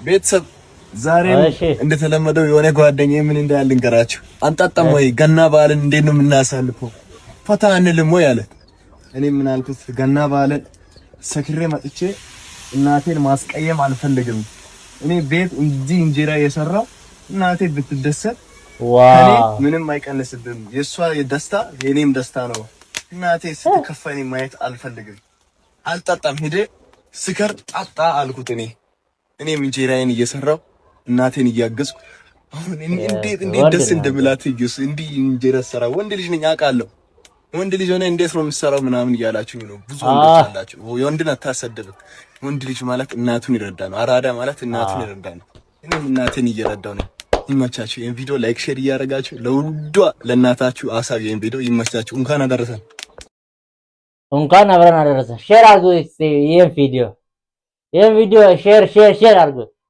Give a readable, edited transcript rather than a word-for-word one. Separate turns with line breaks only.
ቤተሰብ ዛሬም እንደተለመደው የሆነ ጓደኛዬ ምን እንዳለ ልንገራችሁ። አንጣጣም ወይ ገና በዓልን እንዴት ነው የምናሳልፈው? ፈታ አንልም ወይ አለ። እኔ ምን አልኩት? ገና በዓልን ሰክሬ መጥቼ እናቴን ማስቀየም አልፈልግም። እኔ ቤት እንጀራ የሰራው እናቴ ብትደሰት እኔ ምንም አይቀንስብም። የሷ ደስታ የኔም ደስታ ነው። እናቴ ስትከፋ እኔ ማየት አልፈልግም። አልጣጣም ሄደ ስከር ጣጣ አልኩት። እኔም እንጀራዬን እየሰራው እናቴን እያገዝኩ አሁን እንዴት ደስ እንደምላት ይዩስ። እንዲህ እንጀራ ሰራ ወንድ ልጅ ነኝ አውቃለሁ። ወንድ ልጅ ሆነ እንዴት ነው የምሰራው ምናምን እያላችሁኝ ነው ብዙ ወንዶች አላችሁ። ወንድን አታሰደብ። ወንድ ልጅ ማለት እናቱን ይረዳ ነው። አራዳ ማለት እናቱን ይረዳ ነው። እኔም እናቴን እየረዳው ነው። ይመቻችሁ። ይሄን ቪዲዮ ላይክ ሼር እያደረጋችሁ ለውዷ ለእናታችሁ አሳብ። ይሄን ቪዲዮ ይመቻችሁ። እንኳን አደረሰን።
እንኳን አብረን አደረሰን። ሼር አድርጉ። ይሄን ቪዲዮ ሼር አድርጉ።